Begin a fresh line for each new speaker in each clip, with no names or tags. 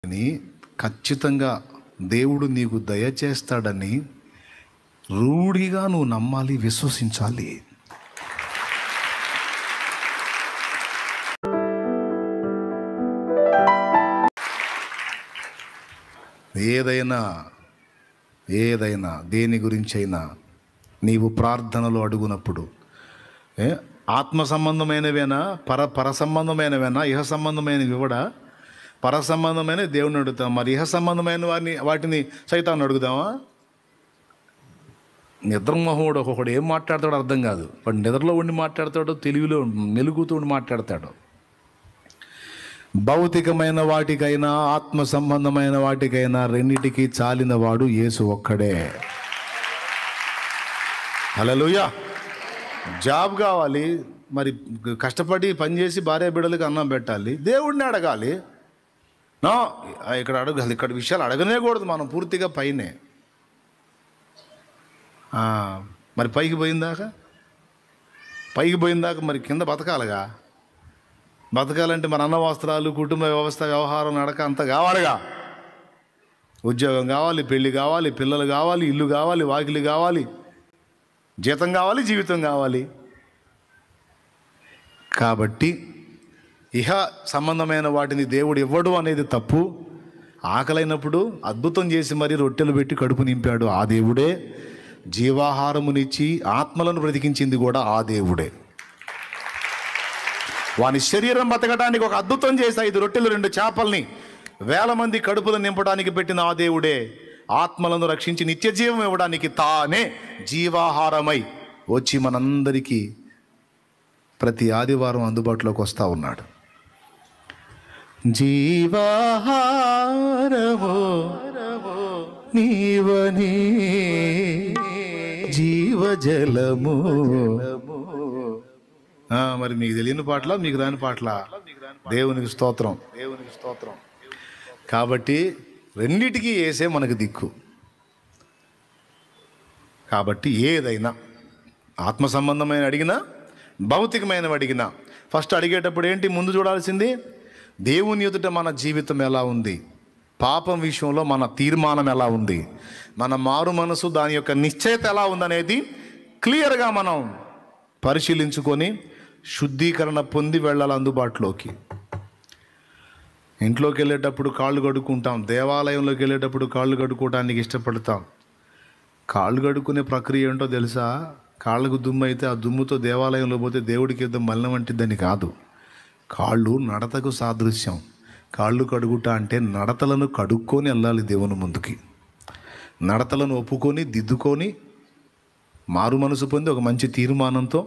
అని ఖచ్చితంగా దేవుడు నీకు దయచేస్తాడని రూఢిగా నువ్వు నమ్మాలి, విశ్వసించాలి. ఏదైనా దేని గురించి అయినా నీవు ప్రార్థనలో అడుగునప్పుడు ఆత్మ సంబంధమైనవేనా, పర సంబంధమైనవేనా, ఇహ సంబంధమైనవి కూడా పర సంబంధమైన దేవుని అడుగుతాం. మరి ఇహ సంబంధమైన వాటిని సైతాన్ని అడుగుదామా? నిద్రమోహముడు ఒక్కొక్కడు ఏం మాట్లాడతాడో అర్థం కాదు. వాడు నిద్రలో ఉండి మాట్లాడతాడో, తెలివిలో మెలుగుతూ ఉండి మాట్లాడతాడు. భౌతికమైన వాటికైనా ఆత్మ సంబంధమైన వాటికైనా రెండిటికి చాలిన వాడు యేసు ఒక్కడే. హల్లెలూయా. జాబ్ కావాలి, మరి కష్టపడి పనిచేసి భార్య బిడ్డలకి అన్నం పెట్టాలి, దేవుడిని అడగాలి. ఇక్కడ అడగాలి, ఇక్కడ విషయాలు అడగనేకూడదు మనం, పూర్తిగా పైనే. మరి పైకి పోయిందాక మరి కింద బతకాలంటే మన అన్న వస్త్రాలు, కుటుంబ వ్యవస్థ, వ్యవహారం, నడక అంతా కావాలిగా. ఉద్యోగం కావాలి, పెళ్ళి కావాలి, పిల్లలు కావాలి, ఇల్లు కావాలి, వాకిలి కావాలి, జీతం కావాలి, జీవితం కావాలి. కాబట్టి ఇహ సంబంధమైన వాటిని దేవుడు ఇవ్వడు అనేది తప్పు. ఆకలైనప్పుడు అద్భుతం చేసి మరి రొట్టెలు పెట్టి కడుపు నింపాడు ఆ దేవుడే. జీవాహారమునిచ్చి ఆత్మలను బ్రతికించింది కూడా ఆ దేవుడే. వాని శరీరం బతకడానికి ఒక అద్భుతం చేసి 5 రొట్టెలు 2 చేపల్ని 1000 మంది కడుపులను నింపడానికి పెట్టిన ఆ దేవుడే ఆత్మలను రక్షించి నిత్య జీవం ఇవ్వడానికి తానే జీవాహారమై వచ్చి మనందరికీ ప్రతి ఆదివారం అందుబాటులోకి వస్తూ ఉన్నాడు. జీవాహారమో నీవని జీవజలము. మరి మీకు తెలియని పాటల, మీకు రాని పాటల? దేవునికి స్తోత్రం. కాబట్టి రెండిటికీ యేసే మనకు దిక్కు. కాబట్టి ఏదైనా ఆత్మ సంబంధమైన అడిగినా, భౌతికమైనవి అడిగినా, ఫస్ట్ అడిగేటప్పుడు ఏంటి ముందు చూడాల్సింది? దేవుని ఎదుట మన జీవితం ఎలా ఉంది, పాపం విషయంలో మన తీర్మానం ఎలా ఉంది, మన మారు మనసు దాని యొక్క నిశ్చయత ఎలా ఉందనేది క్లియర్గా మనం పరిశీలించుకొని శుద్ధీకరణ పొంది వెళ్ళాలి అందుబాటులోకి. ఇంట్లోకి వెళ్ళేటప్పుడు కాళ్ళు కడుక్కుంటాం, దేవాలయంలోకి వెళ్ళేటప్పుడు కాళ్ళు కడుక్కోవడానికి ఇష్టపడతాం. కాళ్ళు కడుక్కునే ప్రక్రియ ఏంటో తెలుసా? కాళ్ళకు దుమ్ము అయితే ఆ దుమ్ముతో దేవాలయంలో పోతే దేవుడికి ఏదో మలినం వంటిద్దని కాదు. కాళ్ళు నడతకు సాదృశ్యం. కాళ్ళు కడుగుట అంటే నడతలను కడుక్కొని వెళ్ళాలి దేవుని ముందుకి. నడతలను ఒప్పుకొని దిద్దుకొని మారు మనసు పొంది ఒక మంచి తీర్మానంతో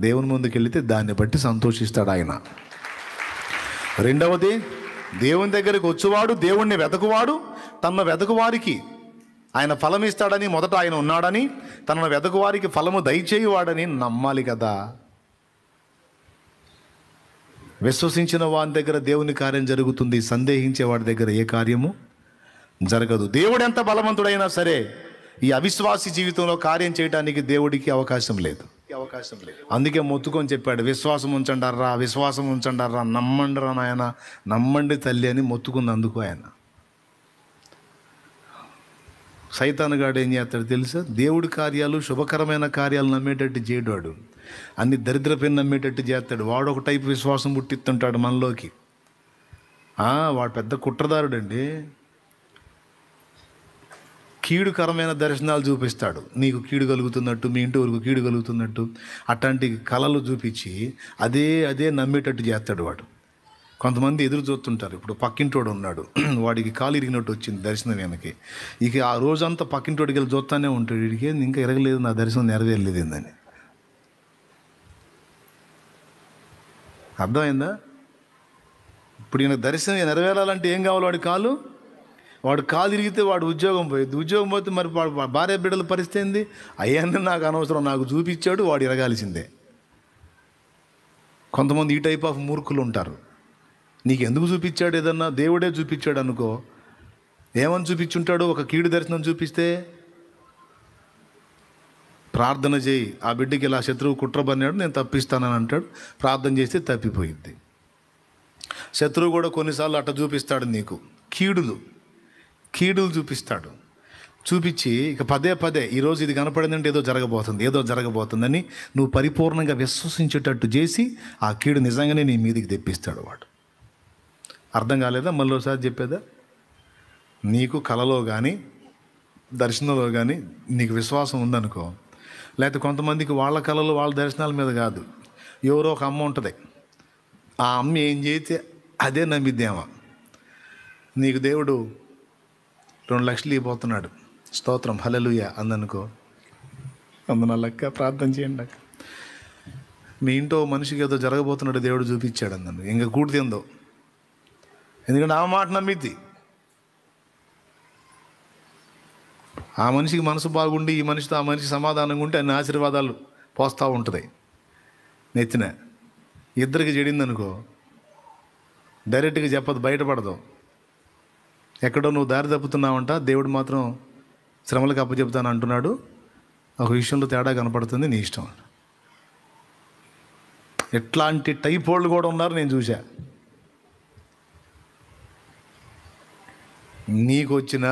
దేవుని ముందుకు వెళితే దాన్ని బట్టి సంతోషిస్తాడు ఆయన. రెండవది, దేవుని దగ్గరికి వచ్చేవాడు, దేవుణ్ణి వెతకువాడు తన వెతకువారికి ఆయన ఫలం ఇస్తాడని, మొదట ఆయన ఉన్నాడని, తనను వెతకువారికి ఫలము దయచేయువాడని నమ్మాలి కదా. విశ్వసించిన వారి దగ్గర దేవుని కార్యం జరుగుతుంది, సందేహించే వాడి దగ్గర ఏ కార్యము జరగదు. దేవుడు ఎంత బలవంతుడైనా సరే ఈ అవిశ్వాసి జీవితంలో కార్యం చేయడానికి దేవుడికి అవకాశం లేదు. అందుకే మొత్తుకొని చెప్పాడు, విశ్వాసం ఉంచండారా, నమ్మండిరా నాయన, నమ్మండి తల్లి అని మొత్తుకుంది. అందుకు ఆయన సైతానుగాడు ఏం చేస్తాడు తెలుసా? దేవుడి కార్యాలు, శుభకరమైన కార్యాలు నమ్మేటట్టు చేయడాడు, అన్ని దరిద్రపైన నమ్మేటట్టు చేస్తాడు. వాడు ఒక టైపు విశ్వాసం పుట్టిస్తుంటాడు మనలోకి. వాడు పెద్ద కుట్రదారుడండి. కీడుకరమైన దర్శనాలు చూపిస్తాడు, నీకు కీడు కలుగుతున్నట్టు, మీ ఇంటి వరకు కీడు కలుగుతున్నట్టు, అట్లాంటి కళలు చూపించి అదే నమ్మేటట్టు చేస్తాడు వాడు. కొంతమంది ఎదురు చూస్తుంటారు. ఇప్పుడు పక్కింటోడు ఉన్నాడు, వాడికి కాలు ఇరిగినట్టు వచ్చింది దర్శనం వెనక్కి. ఇక ఆ రోజంతా పక్కింటోడికి వెళ్ళి చూస్తానే ఉంటాడు, వీడికి ఇంకా ఎరగలేదు, నా దర్శనం నెరవేరలేదు ఏందని. అర్థమైందా? ఇప్పుడు ఈయన దర్శనం నెరవేరాలంటే ఏం కావాలి? వాడు కాలు ఇరిగితే వాడు ఉద్యోగం పోయింది, ఉద్యోగం పోతే మరి భార్య బిడ్డల పరిస్థితి ఏంది? అయ్యాన్ని నాకు అనవసరం, నాకు చూపించాడు, వాడు ఎరగాల్సిందే. కొంతమంది ఈ టైప్ ఆఫ్ మూర్ఖులు ఉంటారు. నీకు ఎందుకు చూపించాడు? ఏదన్నా దేవుడే చూపించాడు అనుకో, ఏమని చూపించుంటాడు? ఒక కీడు దర్శనం చూపిస్తే ప్రార్థన చేయి, ఆ బిడ్డకి ఇలా శత్రువు కుట్ర పన్నాడు, నేను తప్పిస్తానని అంటాడు. ప్రార్థన చేస్తే తప్పిపోయింది. శత్రువు కూడా కొన్నిసార్లు అట్ట చూపిస్తాడు నీకు. కీడులు చూపిస్తాడు. చూపించి ఇక పదే పదే ఈరోజు ఇది కనపడిందంటే ఏదో జరగబోతుందని నువ్వు పరిపూర్ణంగా విశ్వసించేటట్టు చేసి ఆ కీడు నిజంగానే నీ మీదికి తెప్పిస్తాడు వాడు. అర్థం కాలేదా? మళ్ళీ ఒకసారి చెప్పేదా? నీకు కలలో కానీ దర్శనంలో కానీ నీకు విశ్వాసం ఉందనుకో, లేకపోతే కొంతమందికి వాళ్ళ కళలు వాళ్ళ దర్శనాల మీద కాదు, ఎవరో ఒక అమ్మ ఉంటుంది, ఆ అమ్మ ఏం చేస్తే అదే నమ్మిద్దేమో. నీకు దేవుడు 2 లక్షలు ఇవ్వబోతున్నాడు, స్తోత్రం హల్లెలూయా అందనుకో, అందునల్లక్క ప్రార్థన చేయండి అక్క, మీ ఇంట్లో మనిషికి ఏదో జరగబోతున్నాడు దేవుడు చూపించాడు అందను, ఇంకా కూడితిందో, ఎందుకంటే ఆ మాట నమ్మిద్ది. ఆ మనిషికి మనసు బాగుండి ఈ మనిషితో ఆ మనిషి సమాధానంగా ఉంటే అన్ని ఆశీర్వాదాలు పోస్తూ ఉంటుంది నెత్తిన. ఇద్దరికి చెడిందనుకో డైరెక్ట్గా చెప్పదు, బయటపడదు. ఎక్కడో నువ్వు దారి తప్పుతున్నావంట, దేవుడు మాత్రం శ్రమలకు అప్పచెప్తాను అంటున్నాడు, ఒక విషయంలో తేడా కనపడుతుంది, నీ ఇష్టం. ఎట్లాంటి టైప్ వాళ్ళు కూడా ఉన్నారు, నేను చూసా. నీకు వచ్చిన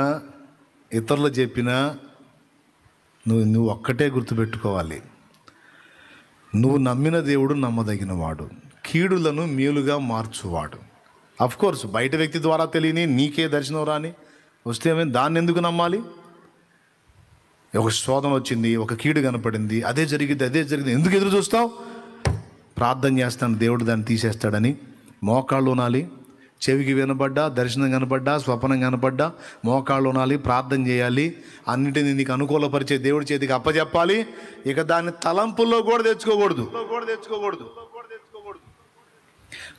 ఇతరులు చెప్పినా నువ్వు ఒక్కటే గుర్తుపెట్టుకోవాలి, నువ్వు నమ్మిన దేవుడు నమ్మదగిన వాడు, కీడులను మేలుగా మార్చువాడు. అఫ్కోర్స్ బయట వ్యక్తి ద్వారా తెలియని నీకే దర్శనం రాని వస్తే దాన్ని ఎందుకు నమ్మాలి? ఒక శోధన వచ్చింది, ఒక కీడు కనపడింది, అదే జరిగింది, ఎందుకు ఎదురు చూస్తావు? ప్రార్థన చేస్తాను, దేవుడు దాన్ని తీసేస్తాడని మోకాళ్ళు ఉనాలి. చెవికి వినబడ్డా, దర్శనం కనపడ్డా, స్వప్నం కనపడ్డా మోకాళ్ళు ఉనాలి, ప్రార్థన చేయాలి, అన్నిటిని నీకు అనుకూలపరిచే దేవుడి చేతికి అప్పచెప్పాలి. ఇక దాన్ని తలంపుల్లో కూడా తెచ్చుకోకూడదు.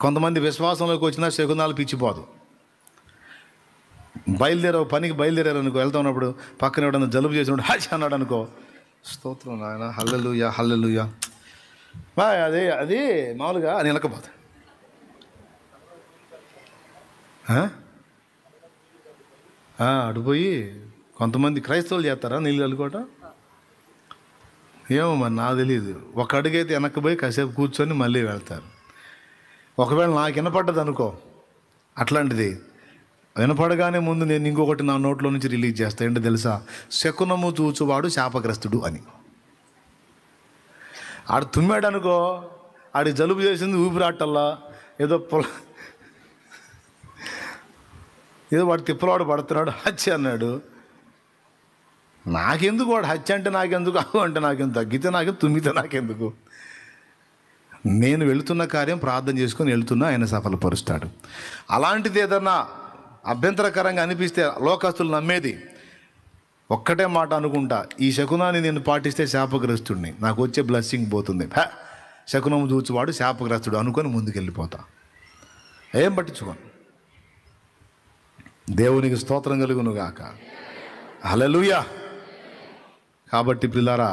కొంతమంది విశ్వాసంలోకి వచ్చినా శకునాలు పిచ్చిపోదు. పనికి బయలుదేరారు అనుకో, వెళ్తా ఉన్నప్పుడు పక్కన ఎవడన్నా జలుబు చేసినప్పుడు హాష్ అన్నాడు అనుకో, స్తోత్రం నాయన హల్లెలూయా అది మామూలుగా అని నిలకపోతుంది. అడిపోయి కొంతమంది క్రైస్తవులు చేస్తారా నీళ్ళు చల్లుకోవటం, ఏమో మరి నాకు తెలియదు. ఒక అడుగైతే వెనక్కిపోయి కాసేపు కూర్చొని మళ్ళీ వెళ్తారు. ఒకవేళ నాకు వినపడ్డది అనుకో, అట్లాంటిది వినపడగానే ముందు నేను ఇంకొకటి నా నోట్లో నుంచి రిలీజ్ చేస్తా. ఏంటో తెలుసా? శకునము చూచువాడు శాపగ్రస్తుడు అని. ఆడు తుమ్మాడు అనుకో, ఆడి జలుబు చేసింది ఊపిరాటల్లా, ఏదో వాడు తిప్పలవాడు పడుతున్నాడు, హత్య అన్నాడు. నాకెందుకు వాడు హత్య అంటే నాకెందుకు, అవు అంటే నాకెందుకు, తగ్గితే నాకేం, తుమ్మితే నాకెందుకు? నేను వెళుతున్న కార్యం ప్రార్థన చేసుకొని వెళుతున్నా, ఆయన సఫలపరుస్తాడు. అలాంటిది ఏదన్నా అభ్యంతరకరంగా అనిపిస్తే లోకస్తులు నమ్మేది ఒక్కటే మాట అనుకుంటా, ఈ శకునాన్ని నేను పాటిస్తే శాపగ్రస్తుడిని, నాకు వచ్చే బ్లెస్సింగ్ పోతుంది, శకునము చూచువాడు శాపగ్రస్తుడు అనుకొని ముందుకెళ్ళిపోతా, ఏం పట్టించుకోను. దేవునికి స్తోత్రం కలుగును గాక, హల్లెలూయా. కాబట్టి పిల్లారా,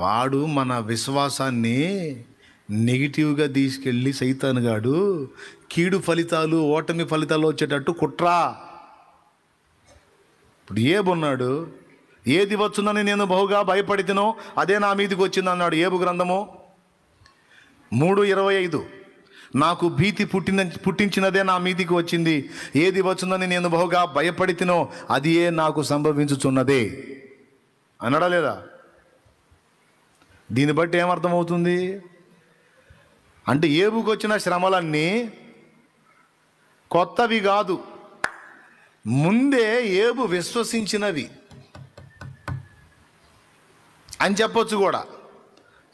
వాడు మన విశ్వాసాన్ని నెగిటివ్గా తీసుకెళ్ళి సైతానుగాడు కీడు ఫలితాలు, ఓటమి ఫలితాలు వచ్చేటట్టు కుట్రా. ఇప్పుడు ఏబున్నాడు, ఏది వచ్చునని నేను బహుగా భయపడితేనో అదే నా మీదికి వచ్చింది అన్నాడు ఏబు గ్రంథము 3:25. నాకు భీతి పుట్టించినదే నా మీదికి వచ్చింది, ఏది వచ్చునని నేను బహుగా భయపడితేనో అది నాకు సంభవించుచున్నదే అనడా లేదా? దీన్ని బట్టి ఏమర్థమవుతుంది అంటే, ఏబుకు వచ్చిన శ్రమలన్నీ కొత్తవి కాదు, ముందే ఏబు విశ్వసించినవి అని చెప్పొచ్చు కూడా.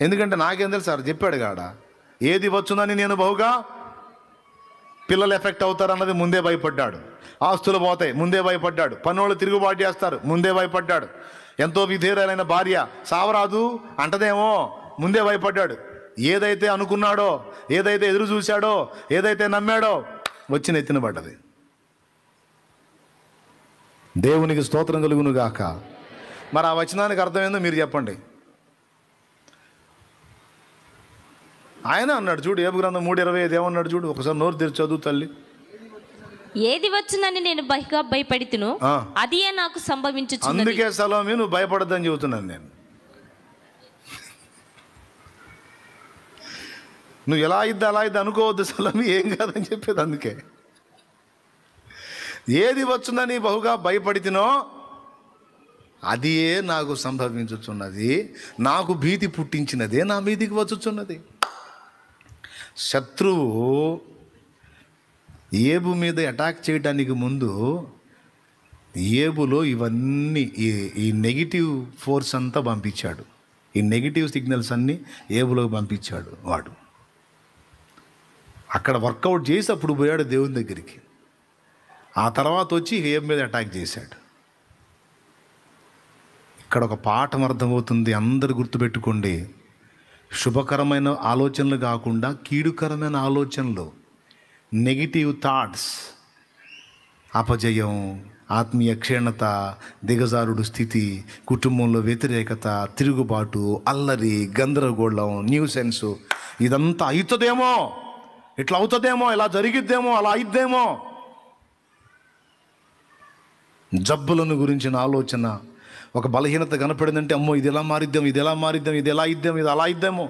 ఎందుకంటే నాకేం తెలుసు, సార్ చెప్పాడు కాడ, ఏది వచ్చునని నేను బహుగా, పిల్లలు ఎఫెక్ట్ అవుతారు అన్నది ముందే భయపడ్డాడు, ఆస్తులు పోతాయి ముందే భయపడ్డాడు, పన్నోళ్ళు తిరుగుబాటు చేస్తారు ముందే భయపడ్డాడు, ఎంతో విధేయులైన భార్య సావరాదు అంటదేమో ముందే భయపడ్డాడు. ఏదైతే అనుకున్నాడో, ఏదైతే ఎదురు చూశాడో, ఏదైతే నమ్మాడో వచ్చి నెత్తిన పడ్డది. దేవునికి స్తోత్రం కలుగును గాక. మరి ఆ వచనానికి అర్థమైందో మీరు చెప్పండి. ఆయన అన్నాడు చూడు, ఏబు గ్రంథం 3:25 ఏమన్నాడు చూడు, ఒకసారి నోరు తెరిచి చదువు తల్లి.
ఏది వచ్చునని నేను బహుగా భయపడితును అది నాకు సంభవించుచున్నది.
అందుకే సలోమి నువ్వు భయపడద్దని చెబుతున్నాను నేను. నువ్వు ఎలా ఇద్దా అలా ఇద్దా అనుకోవద్దు సలోమి, ఏం కాదని చెప్పేది. అందుకే ఏది వచ్చునని బహుగా భయపడితినో అదియే నాకు సంభవించుచున్నది, నాకు భీతి పుట్టించినదే నా మీదికి వచ్చుచున్నది. శత్రువు ఏబు మీద అటాక్ చేయడానికి ముందు ఏబులో ఇవన్నీ ఈ నెగిటివ్ ఫోర్స్ అంతా పంపించాడు. ఈ నెగిటివ్ సిగ్నల్స్ అన్నీ ఏబులోకి పంపించాడు. వాడు అక్కడ వర్కౌట్ చేసి అప్పుడు పోయాడు దేవుని దగ్గరికి. ఆ తర్వాత వచ్చి ఏబు మీద అటాక్ చేశాడు. ఇక్కడ ఒక పాఠం అర్థమవుతుంది, అందరు గుర్తుపెట్టుకోండి. శుభకరమైన ఆలోచనలు కాకుండా కీడుకరమైన ఆలోచనలు, నెగిటివ్ థాట్స్, అపజయం, ఆత్మీయ క్షీణత, దిగజారుడు స్థితి, కుటుంబంలో వ్యతిరేకత, తిరుగుబాటు, అల్లరి, గందరగోళం, న్యూసెన్స్, ఇదంతా అవుతుందేమో, ఇట్లా అవుతుందేమో, ఇలా జరిగిద్దేమో, అలా అయిద్దేమో, జబ్బులను గురించిన ఆలోచన, ఒక బలహీనత కనపడిందంటే అమ్మో ఇది ఎలా మారిద్దాం, ఇది ఎలా మారిద్దాం, ఇది ఎలా ఇద్దాం, ఇది అలా ఇద్దామో,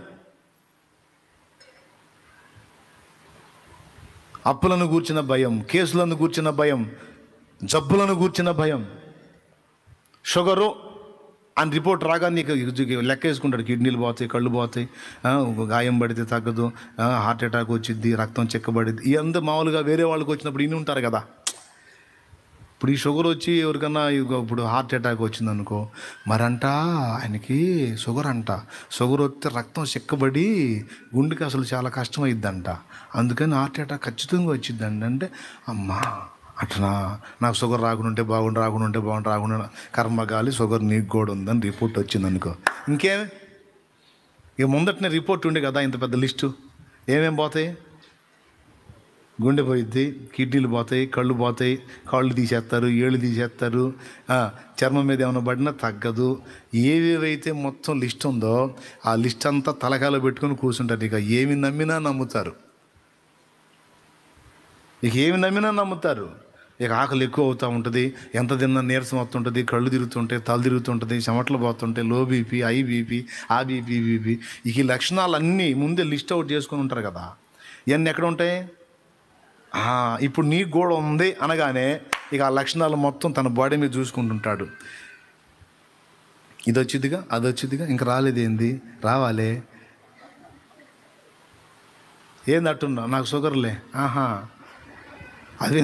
అప్పులను గూర్చిన భయం, కేసులను గూర్చిన భయం, జబ్బులను గూర్చిన భయం. షుగరు అని రిపోర్ట్ రాగా నీకు లెక్క వేసుకుంటాడు, కిడ్నీలు పోతాయి, కళ్ళు పోతాయి, గాయం పడితే తగ్గదు, హార్ట్ అటాక్ వచ్చింది, రక్తం చెక్కబడిద్ది. ఇదంతా మామూలుగా వేరే వాళ్ళకి వచ్చినప్పుడు ఇన్ని ఉంటారు కదా. ఇప్పుడు ఈ షుగర్ వచ్చి ఎవరికన్నా ఇప్పుడు హార్ట్ అటాక్ వచ్చింది అనుకో, మరంట ఆయనకి షుగర్ అంట, షుగర్ వస్తే రక్తం చెక్కబడి గుండెకి అసలు చాలా కష్టమైద్దంట, అందుకని హార్ట్ అటాక్ ఖచ్చితంగా వచ్చిందండి. అంటే అమ్మా అట్లా నాకు షుగర్ రాకుండా బాగుండు కర్మగాలి షుగర్ నీకు కూడా ఉందని రిపోర్ట్ వచ్చింది అనుకో, ఇంకేమి ఇక ముందటనే రిపోర్ట్ ఉండే కదా ఇంత పెద్ద లిస్టు. ఏమేమి పోతాయి? గుండె పోయిద్ది, కిడ్నీలు పోతాయి, కళ్ళు పోతాయి, కాళ్ళు తీసేస్తారు, ఏళ్ళు తీసేస్తారు, చర్మం మీద ఏమైనా పడినా తగ్గదు. ఏవేవైతే మొత్తం లిస్ట్ ఉందో ఆ లిస్ట్ అంతా తలకాయలో పెట్టుకొని కూర్చుంటారు. ఇక ఏమి నమ్మినా నమ్ముతారు, ఇక ఆకలి ఎక్కువ అవుతూ ఉంటుంది, ఎంత తిన్నా నీరసం అవుతుంటుంది, కళ్ళు తిరుగుతుంటాయి, తల తిరుగుతుంటుంది, చెమటలు పోతుంటాయి, లో బీపీ, హై బీపీ, ఆ బీపీ. ఇక ఈ లక్షణాలన్నీ ముందే లిస్ట్ అవుట్ చేసుకొని ఉంటారు కదా. ఇవన్నీ ఎక్కడ ఉంటాయి? ఇప్పుడు నీకు కూడా ఉంది అనగానే ఇక ఆ లక్షణాలు మొత్తం తన బాడీ మీద చూసుకుంటుంటాడు. ఇది వచ్చిద్దిగా, అది వచ్చిద్దిగా, ఇంకా రాలేదేంది, రావాలే, ఏందట్టున్నా, నాకు షుగర్లే, అదే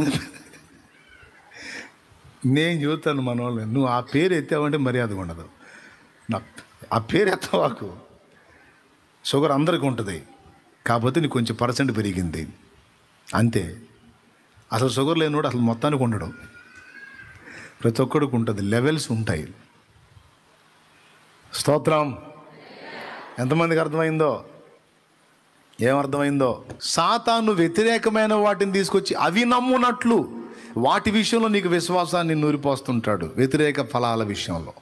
నేను చూస్తాను మన వాళ్ళని. నువ్వు ఆ పేరు ఎత్తావంటే మర్యాదగా ఉండదు. ఆ పేరు ఎత్తవాకు. షుగర్ అందరికీ ఉంటుంది, కాకపోతే నీకు కొంచెం పర్సెంట్ పెరిగింది అంతే. అసలు షుగర్ లేనివాడు అసలు మొత్తానికి ఉండడం. ప్రతి ఒక్కడికి ఉంటుంది, లెవెల్స్ ఉంటాయి. స్తోత్రం. ఎంతమందికి అర్థమైందో? ఏమర్థమైందో? సాతాను వ్యతిరేకమైన వాటిని తీసుకొచ్చి అవి నమ్మునట్లు వాటి విషయంలో నీకు విశ్వాసాన్ని నూరిపోస్తుంటాడు. వ్యతిరేక ఫలాల విషయంలో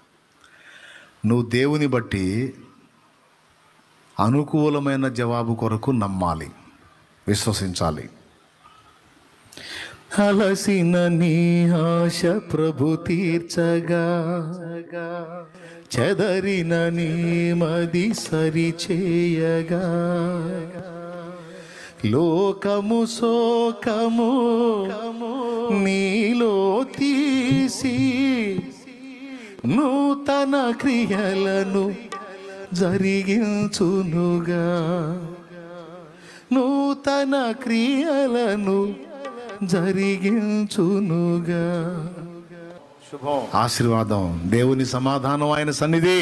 నువ్వు దేవుని బట్టి అనుకూలమైన జవాబు కొరకు నమ్మాలి, విశ్వసించాలి. అలసిన నీ ఆశ ప్రభు తీర్చగా, చెదరిన నీ మది సరిచేయగా, లోకము శోకము నీలో తీసి నూతన క్రియలను జరిగించునుగా, నూతన క్రియలను జరిగించునుగా. శుభం, ఆశీర్వాదం, దేవుని సమాధానం, ఆయన సన్నిధి,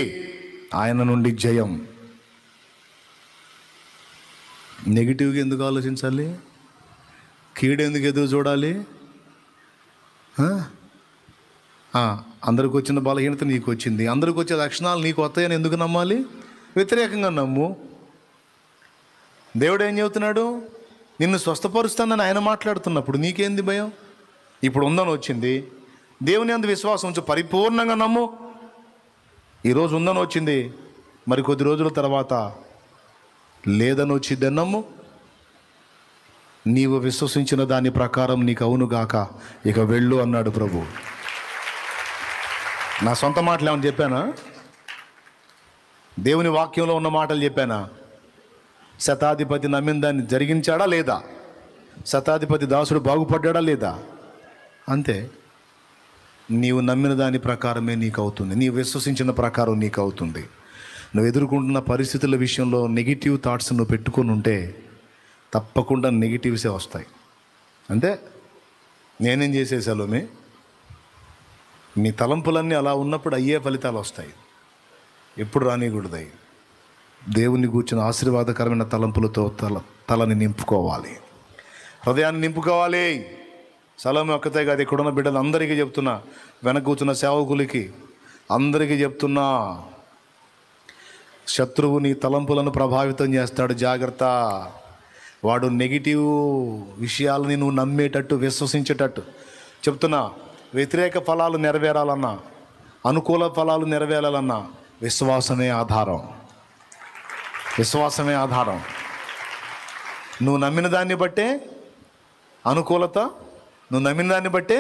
ఆయన నుండి జయం. నెగిటివ్గా ఎందుకు ఆలోచించాలి? కీడెందుకు ఎదురు చూడాలి? అందరికి వచ్చిన బలహీనత నీకు వచ్చింది, అందరికి వచ్చే లక్షణాలు నీకు వస్తాయని ఎందుకు నమ్మాలి? వ్యతిరేకంగా నమ్ము. దేవుడు ఏం చెబుతున్నాడు? నిన్ను స్వస్థపరుస్తానని ఆయన మాట్లాడుతున్నప్పుడు నీకేంది భయం? ఇప్పుడు ఉందని వచ్చింది, దేవుని అందు విశ్వాసం ఉంచి పరిపూర్ణంగా నమ్ము. ఈరోజు ఉందని వచ్చింది, మరి కొద్ది రోజుల తర్వాత లేదని వచ్చిందని నమ్ము. నీవు విశ్వసించిన దాని ప్రకారం నీకు అవునుగాక, ఇక వెళ్ళు అన్నాడు ప్రభు. నా సొంత మాటలు ఏమని చెప్పానా? దేవుని వాక్యంలో ఉన్న మాటలు చెప్పానా? శతాధిపతి నమ్మిన దాన్ని జరిగించాడా లేదా? శతాధిపతి దాసుడు బాగుపడ్డా లేదా? అంతే. నీవు నమ్మిన దాని ప్రకారమే నీకు అవుతుంది, నీవు విశ్వసించిన ప్రకారం నీకు అవుతుంది. నువ్వు ఎదుర్కొంటున్న పరిస్థితుల విషయంలో నెగిటివ్ థాట్స్ నువ్వు పెట్టుకొని ఉంటే తప్పకుండా నెగిటివ్సే వస్తాయి. అంటే నేనేం చేసే సలోమే, నీ తలంపులన్నీ అలా ఉన్నప్పుడు అయ్యే ఫలితాలు వస్తాయి, ఎప్పుడు రానికూడదు. దేవుని కూర్చున్న ఆశీర్వాదకరమైన తలంపులతో తలని నింపుకోవాలి, హృదయాన్ని నింపుకోవాలి. సలోమే ఒక్కతే కాదు, ఇక్కడున్న బిడ్డలు అందరికీ చెప్తున్నా, వెనక కూర్చున్న సేవకులకి అందరికీ చెప్తున్నా, శత్రువు నీ తలంపులను ప్రభావితం చేస్తాడు, జాగ్రత్త. వాడు నెగిటివ్ విషయాలని నువ్వు నమ్మేటట్టు, విశ్వసించేటట్టు చెప్తున్నా. వ్యతిరేక ఫలాలు నెరవేరాలన్నా, అనుకూల ఫలాలు నెరవేరాలన్నా విశ్వాసమే ఆధారం, విశ్వాసమే ఆధారం. నువ్వు నమ్మిన దాన్ని బట్టే అనుకూలత, నువ్వు నమ్మిన దాన్ని బట్టే